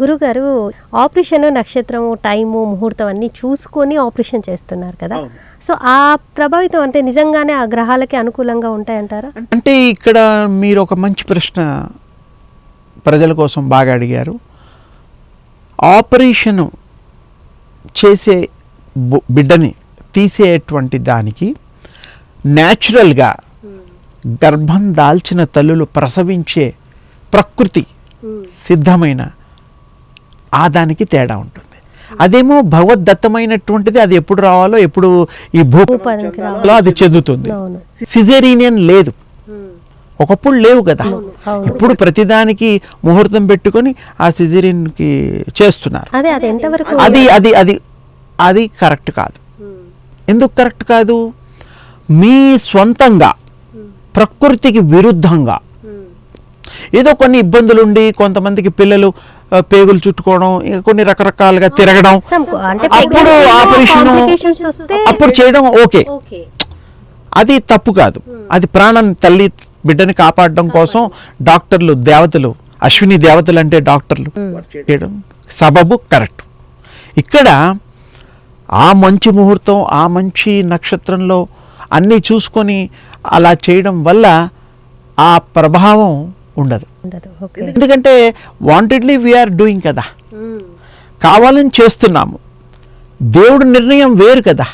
గురుగారు ఆపరేషన్ నక్షత్రము టైము ముహూర్తం అన్నీ చూసుకొని ఆపరేషన్ చేస్తున్నారు కదా, సో ఆ ప్రభావితం అంటే నిజంగానే ఆ గ్రహాలకి అనుకూలంగా ఉంటాయంటారా? అంటే ఇక్కడ మీరు ఒక మంచి ప్రశ్న ప్రజల కోసం బాగా అడిగారు. ఆపరేషను చేసే బిడ్డని తీసేటువంటి దానికి న్యాచురల్గా గర్భం దాల్చిన తల్లులు ప్రసవించే ప్రకృతి సిద్ధమైన ఆ దానికి తేడా ఉంటుంది. అదేమో భగవద్దత్తమైనటువంటిది, అది ఎప్పుడు రావాలో ఎప్పుడు ఈ భూపంలో అది చెందుతుంది. సిజేరియన్ లేదు, ఒకప్పుడు లేవు కదా, ఇప్పుడు ప్రతిదానికి ముహూర్తం పెట్టుకొని ఆ సిజేరియన్కి చేస్తున్నారు. అది అది అది అది కరెక్ట్ కాదు. ఎందుకు కరెక్ట్ కాదు? మీ స్వంతంగా ప్రకృతికి విరుద్ధంగా ఏదో కొన్ని ఇబ్బందులు ఉండి కొంతమందికి పిల్లలు పేగులు చుట్టుకోవడం, కొన్ని రకరకాలుగా తిరగడం, అప్పుడు ఆపరేషన్ అప్పుడు చేయడం ఓకే, అది తప్పు కాదు. అది ప్రాణం తల్లి బిడ్డని కాపాడడం కోసం డాక్టర్లు దేవతలు, అశ్విని దేవతలు అంటే డాక్టర్లు చేయడం సబబు కరెక్ట్. ఇక్కడ ఆ మంచి ముహూర్తం, ఆ మంచి నక్షత్రంలో అన్నీ చూసుకొని అలా చేయడం వల్ల ఆ ప్రభావం ఉండదు. ఎందుకంటే వాంటెడ్లీ వీఆర్ డూయింగ్ కదా, కావాలని చేస్తున్నాము. దేవుడు నిర్ణయం వేరు కదా,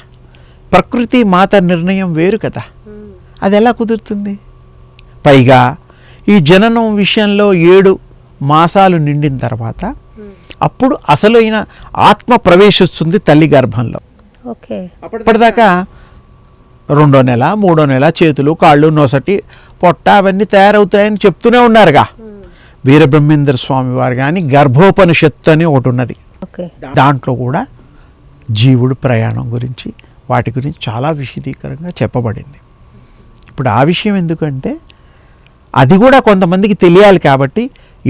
ప్రకృతి మాత నిర్ణయం వేరు కదా, అది ఎలా కుదురుతుంది? పైగా ఈ జననం విషయంలో 7 మాసాలు నిండిన తర్వాత అప్పుడు అసలైన ఆత్మ ప్రవేశిస్తుంది తల్లి గర్భంలో. అప్పటిదాకా 2వ నెల 3వ నెల చేతులు కాళ్ళు నొసటి పొట్ట అవన్నీ తయారవుతాయని చెప్తూనే ఉన్నారుగా వీరబ్రహ్మేంద్ర స్వామి వారు. కానీ గర్భోపనిషత్తు అని ఒకటి ఉన్నది, దాంట్లో కూడా జీవుడు ప్రయాణం గురించి వాటి గురించి చాలా విశదీకరంగా చెప్పబడింది. ఇప్పుడు ఆ విషయం ఎందుకంటే అది కూడా కొంతమందికి తెలియాలి కాబట్టి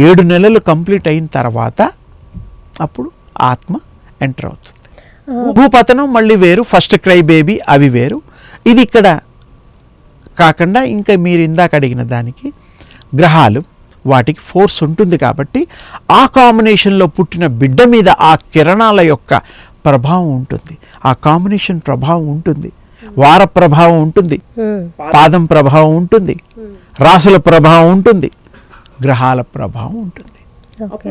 7 నెలలు కంప్లీట్ అయిన తర్వాత అప్పుడు ఆత్మ ఎంటర్ అవుతుంది. భూపతనం మళ్ళీ వేరు, ఫస్ట్ క్రై బేబీ అవి వేరు. ఇది ఇక్కడ కాకుండా ఇంకా మీరు ఇందాక అడిగిన దానికి గ్రహాలు వాటికి ఫోర్స్ ఉంటుంది కాబట్టి ఆ కాంబినేషన్లో పుట్టిన బిడ్డ మీద ఆ కిరణాల యొక్క ప్రభావం ఉంటుంది, ఆ కాంబినేషన్ ప్రభావం ఉంటుంది, వార ప్రభావం ఉంటుంది, పాదం ప్రభావం ఉంటుంది, రాసుల ప్రభావం ఉంటుంది, గ్రహాల ప్రభావం ఉంటుంది.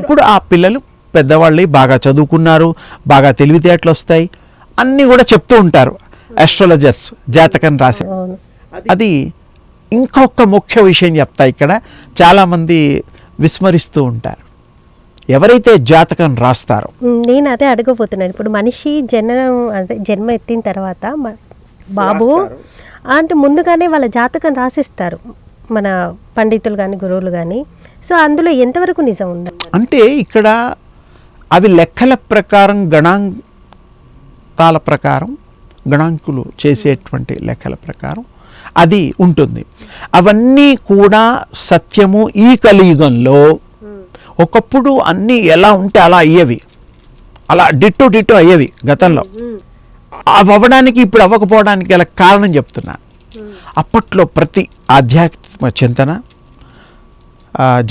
ఇప్పుడు ఆ పిల్లలు పెద్దవాళ్ళు బాగా చదువుకున్నారు, బాగా తెలివితేటలు వస్తాయి, అన్నీ కూడా చెప్తూ ఉంటారు ఆస్ట్రాలజర్స్ జాతకం రాసి. అది ఇంకొక ముఖ్య విషయం చెప్తా, ఇక్కడ చాలామంది విస్మరిస్తూ ఉంటారు. ఎవరైతే జాతకం రాస్తారో, నేను అదే అడగబోతున్నాను. ఇప్పుడు మనిషి జన్మ ఎత్తిన తర్వాత బాబు అంటే ముందుగానే వాళ్ళ జాతకం రాసిస్తారు మన పండితులు కానీ గురువులు కానీ, సో అందులో ఎంతవరకు నిజం ఉంది అంటే ఇక్కడ అవి లెక్కల ప్రకారం గణాంకాల ప్రకారం గణాంకులు చేసేటువంటి లెక్కల ప్రకారం అది ఉంటుంది. అవన్నీ కూడా సత్యము. ఈ కలియుగంలో ఒకప్పుడు అన్నీ ఎలా ఉంటే అలా అయ్యేవి, అలా డిట్టో అయ్యేవి గతంలో. అవి అవ్వడానికి ఇప్పుడు అవ్వకపోవడానికి గల కారణం చెప్తున్నా. అప్పట్లో ప్రతి ఆధ్యాత్మిక చింతన,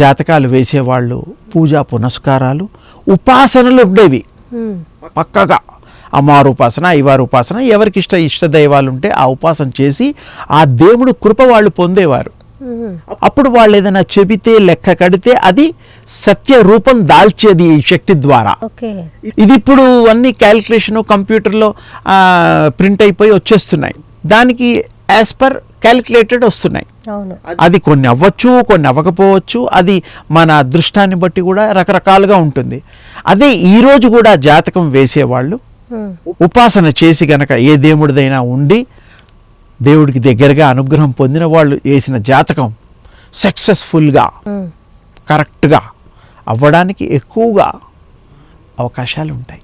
జాతకాలు వేసేవాళ్ళు, పూజా పునస్కారాలు, ఉపాసనలు ఉండేవి పక్కగా. అమ్మవారు ఉపాసన, అయ్యవారు ఉపాసన, ఎవరికి ఇష్ట దైవాలు ఉంటే ఆ ఉపాసన చేసి ఆ దేవుడు కృప వాళ్ళు పొందేవారు. అప్పుడు వాళ్ళు ఏదైనా చెబితే లెక్క కడితే అది సత్య రూపం దాల్చేది ఈ శక్తి ద్వారా. ఇది ఇప్పుడు అన్ని క్యాలిక్యులేషన్ కంప్యూటర్లో ప్రింట్ అయిపోయి వచ్చేస్తున్నాయి, దానికి యాజ్ పర్ క్యాలిక్యులేటెడ్ వస్తున్నాయి. అది కొన్ని అవ్వచ్చు, కొన్ని అవ్వకపోవచ్చు, అది మన అదృష్టాన్ని బట్టి కూడా రకరకాలుగా ఉంటుంది. అదే ఈరోజు కూడా జాతకం వేసేవాళ్ళు ఉపాసన చేసి గనక ఏ దేవుడిదైనా ఉండి దేవుడికి దగ్గరగా అనుగ్రహం పొందిన వాళ్ళు వేసిన జాతకం సక్సెస్ఫుల్గా కరెక్ట్గా అవ్వడానికి ఎక్కువగా అవకాశాలు ఉంటాయి.